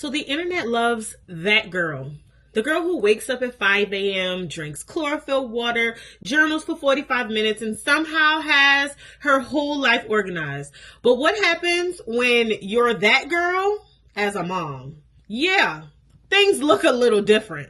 So the internet loves that girl. The girl who wakes up at 5 a.m., drinks chlorophyll water, journals for 45 minutes, and somehow has her whole life organized. But what happens when you're that girl as a mom? Yeah, things look a little different.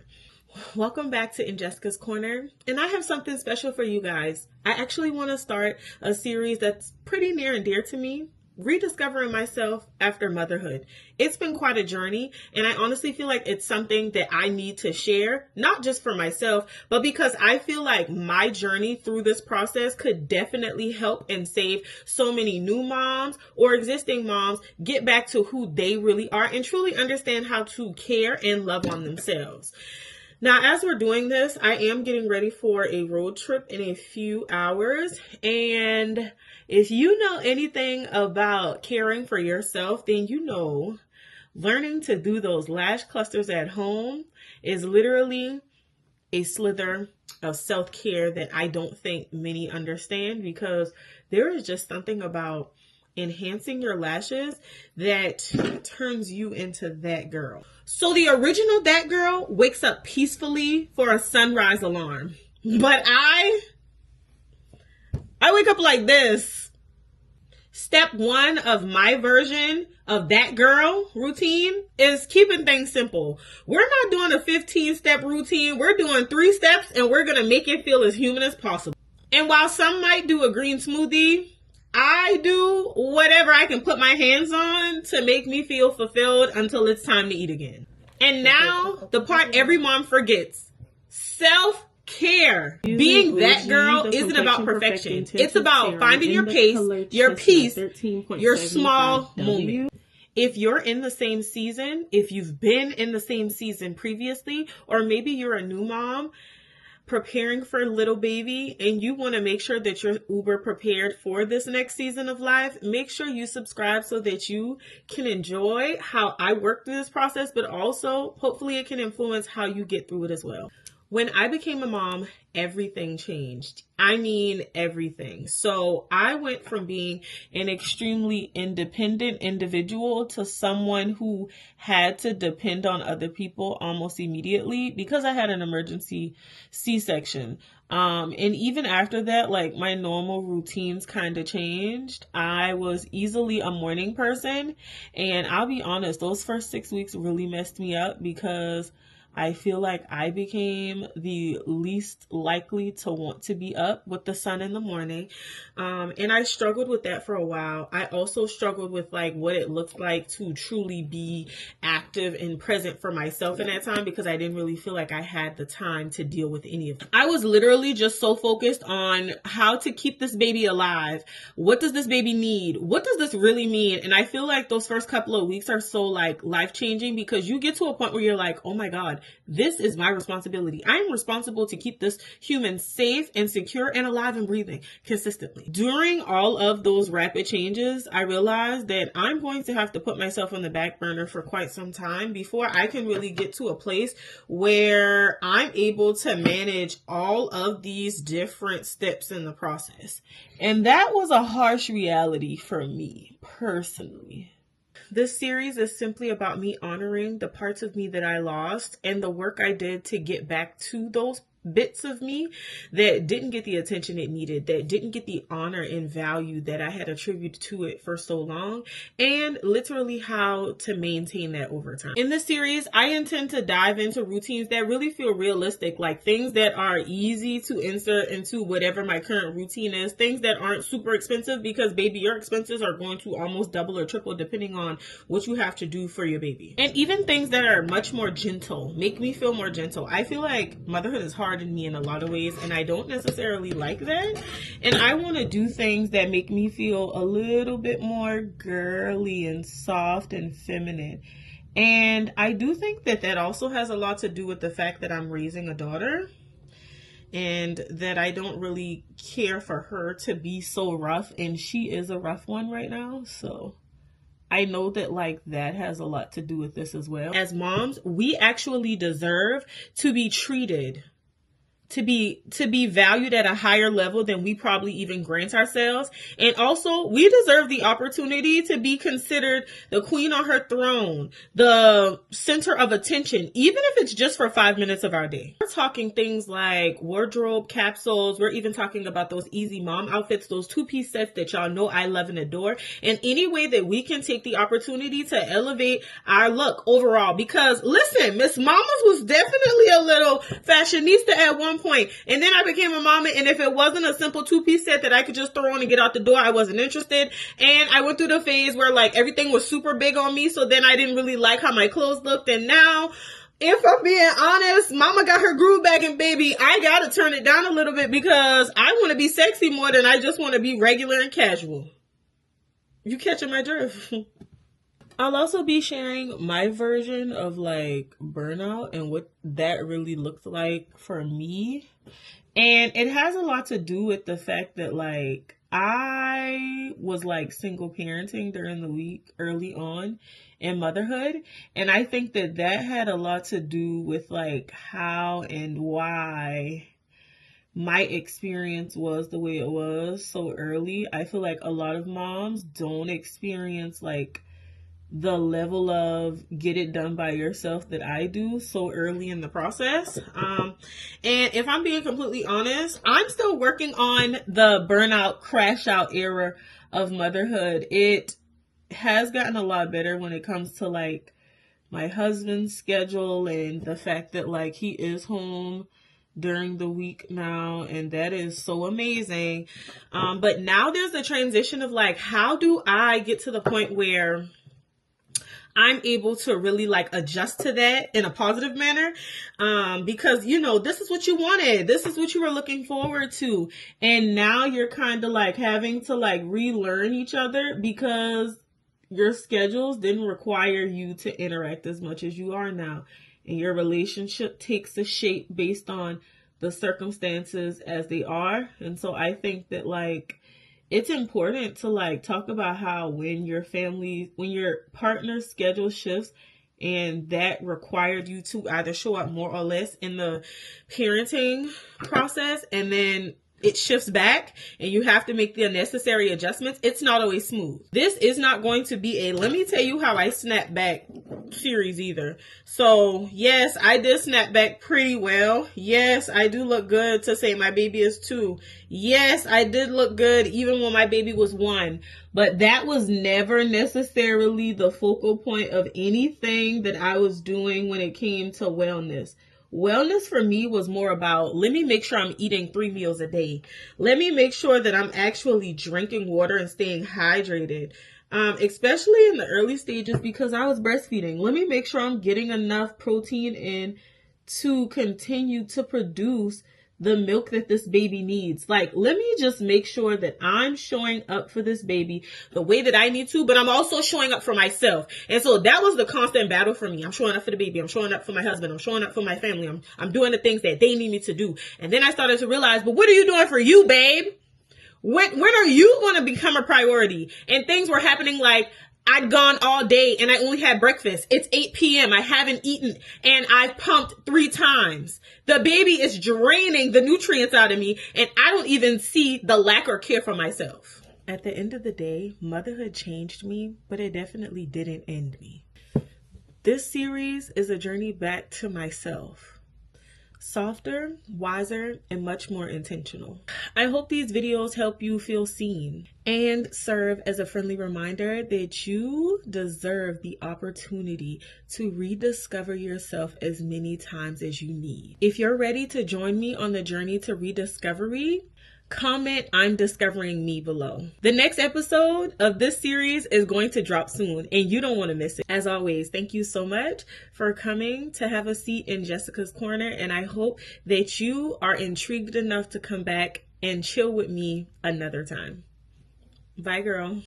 Welcome back to In Jessica's Corner, and I have something special for you guys. I actually want to start a series that's pretty near and dear to me, rediscovering myself after motherhood. It's been quite a journey, and I honestly feel like it's something that I need to share, not just for myself, but because I feel like my journey through this process could definitely help and save so many new moms or existing moms get back to who they really are and truly understand how to care and love on themselves. Now, as we're doing this, I am getting ready for a road trip in a few hours. And if you know anything about caring for yourself, then you know learning to do those lash clusters at home is literally a slither of self-care that I don't think many understand, because there is just something about enhancing your lashes that turns you into that girl. So the original that girl wakes up peacefully for a sunrise alarm, but I wake up like this. Step one of my version of that girl routine is keeping things simple. We're not doing a 15-step routine. We're doing 3 steps, and we're going to make it feel as human as possible. And while some might do a green smoothie, I do whatever I can put my hands on to make me feel fulfilled until it's time to eat again. And now, the part every mom forgets. Self-care. Being that girl isn't about perfection. It's about finding your pace, your peace, your small moment. If you're in the same season, if you've been in the same season previously, or maybe you're a new mom preparing for little baby and you want to make sure that you're uber prepared for this next season of life, make sure you subscribe so that you can enjoy how I work through this process, but also hopefully it can influence how you get through it as well. When I became a mom, everything changed. I mean, everything. So I went from being an extremely independent individual to someone who had to depend on other people almost immediately because I had an emergency C-section. And even after that, like, my normal routines kind of changed. I was easily a morning person, and I'll be honest, those first 6 weeks really messed me up because I feel like I became the least likely to want to be up with the sun in the morning. And I struggled with that for a while. I also struggled with like what it looked like to truly be active and present for myself in that time, because I didn't really feel like I had the time to deal with any of it. I was literally just so focused on how to keep this baby alive. What does this baby need? What does this really mean? And I feel like those first couple of weeks are so like life-changing, because you get to a point where you're like, oh my God, this is my responsibility. I'm responsible to keep this human safe and secure and alive and breathing consistently. During all of those rapid changes, I realized that I'm going to have to put myself on the back burner for quite some time before I can really get to a place where I'm able to manage all of these different steps in the process. And that was a harsh reality for me personally. This series is simply about me honoring the parts of me that I lost and the work I did to get back to those bits of me that didn't get the attention it needed, that didn't get the honor and value that I had attributed to it for so long, and literally how to maintain that over time. In this series, I intend to dive into routines that really feel realistic, like things that are easy to insert into whatever my current routine is, things that aren't super expensive, because baby, your expenses are going to almost double or triple depending on what you have to do for your baby. And even things that are much more gentle, make me feel more gentle. I feel like motherhood is hard in me in a lot of ways, and I don't necessarily like that, and I want to do things that make me feel a little bit more girly and soft and feminine. And I do think that that also has a lot to do with the fact that I'm raising a daughter and that I don't really care for her to be so rough, and she is a rough one right now. So I know that like that has a lot to do with this as well. As moms, we actually deserve to be treated to be valued at a higher level than we probably even grant ourselves. And also, we deserve the opportunity to be considered the queen on her throne, the center of attention, even if it's just for 5 minutes of our day. We're talking things like wardrobe capsules. We're even talking about those easy mom outfits, those 2-piece sets that y'all know I love and adore, and any way that we can take the opportunity to elevate our look overall. Because listen, Miss Mamas was definitely a little fashionista at one point, and then I became a mama, and if it wasn't a simple 2-piece set that I could just throw on and get out the door, I wasn't interested. And I went through the phase where like everything was super big on me, so then I didn't really like how my clothes looked. And now, if I'm being honest, mama got her groove back, and baby, I gotta turn it down a little bit because I want to be sexy more than I just want to be regular and casual. You catching my drift? I'll also be sharing my version of like burnout and what that really looked like for me. And it has a lot to do with the fact that like I was like single parenting during the week early on in motherhood. And I think that that had a lot to do with like how and why my experience was the way it was so early. I feel like a lot of moms don't experience like the level of get it done by yourself that I do so early in the process. And if I'm being completely honest, I'm still working on the burnout crash out era of motherhood. It has gotten a lot better when it comes to like my husband's schedule and the fact that like he is home during the week now, and that is so amazing. But now there's a transition of like, how do I get to the point where I'm able to really like adjust to that in a positive manner, because you know, this is what you wanted, this is what you were looking forward to, and now you're kind of like having to like relearn each other because your schedules didn't require you to interact as much as you are now, and your relationship takes a shape based on the circumstances as they are. And so I think that like it's important to like talk about how when your partner's schedule shifts and that required you to either show up more or less in the parenting process, and then it shifts back and you have to make the necessary adjustments, it's not always smooth. This is not going to be a let me tell you how I snap back series either. So yes, I did snap back pretty well. Yes, I do look good to say my baby is 2. Yes, I did look good even when my baby was 1. But that was never necessarily the focal point of anything that I was doing when it came to wellness. Wellness for me was more about, let me make sure I'm eating 3 meals a day. Let me make sure that I'm actually drinking water and staying hydrated, especially in the early stages because I was breastfeeding. Let me make sure I'm getting enough protein in to continue to produce the milk that this baby needs. Like, let me just make sure that I'm showing up for this baby the way that I need to, but I'm also showing up for myself. And so that was the constant battle for me. I'm showing up for the baby. I'm showing up for my husband. I'm showing up for my family. I'm doing the things that they need me to do. And then I started to realize, but what are you doing for you, babe? When are you going to become a priority? And things were happening like, I'd gone all day and I only had breakfast. It's 8 p.m. I haven't eaten and I've pumped 3 times. The baby is draining the nutrients out of me and I don't even see the lack or care for myself. At the end of the day, motherhood changed me, but it definitely didn't end me. This series is a journey back to myself. Softer, wiser, and much more intentional. I hope these videos help you feel seen and serve as a friendly reminder that you deserve the opportunity to rediscover yourself as many times as you need. If you're ready to join me on the journey to rediscovery, comment "I'm discovering me" below. The next episode of this series is going to drop soon and you don't want to miss it. As always, thank you so much for coming to have a seat in Jessica's Corner, and I hope that you are intrigued enough to come back and chill with me another time. Bye, girl.